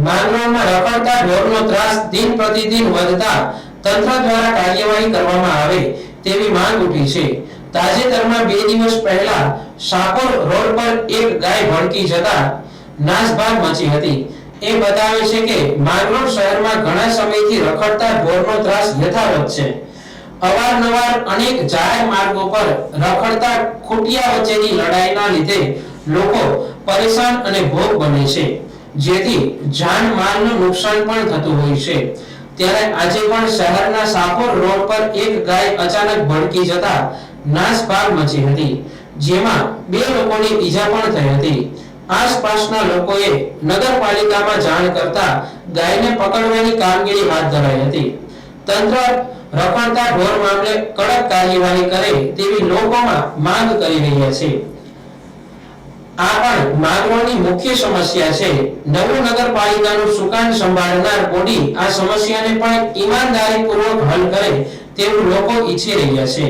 માંગરોળમાં રખડતા ઢોરનો ત્રાસ દિન પ્રતિદિન વધતા તંત્ર દ્વારા કાર્યવાહી કરવામાં આવે તેવી માંગ ઉઠી છે। તાજેતરમાં 2 દિવસ પહેલા શાપોર રોડ પર એક ગાય ભડકી જતા નાસભાગ મચી હતી। એ બતાવે છે કે માંગરોળ શહેરમાં ઘણા સમયથી રખડતા ઢોરનો ત્રાસ યથાવત છે। અવારનવાર અનેક જાહેર માર્ગો પર રખડતા ખૂટિયા વચ્ચેની લડાઈના લીધે લોકો પરેશાન અને ભોગ બને છે, જેથી જાનમાલનું નુકસાન પણ થતું હોય છે। ત્યારે આજે પણ શહેરના શાપોર રોડ પર એક ગાય અચાનક ભડકી જતા નાસભાગ મચી હતી, જેમાં 2 લોકોની ઈજા પણ થઈ હતી। આસપાસના લોકોએ નગરપાલિકામાં જાણ કરતા ગાયને પકડવાની કામગીરી હાથ ધરાઈ હતી। તંત્ર રખડતા ઢોર મામલે કડક કાર્યવાહી કરે તેવી લોકોમાં માંગ કરી રહ્યા છે। આ પણ માંગરોળની મુખ્ય સમસ્યા છે। નવું નગરપાલિકાનું સુકાન સંભાળનાર બોડી આ સમસ્યાને પણ ઈમાનદારીપૂર્વક હલ કરે તેવું લોકો ઈચ્છી રહ્યા છે।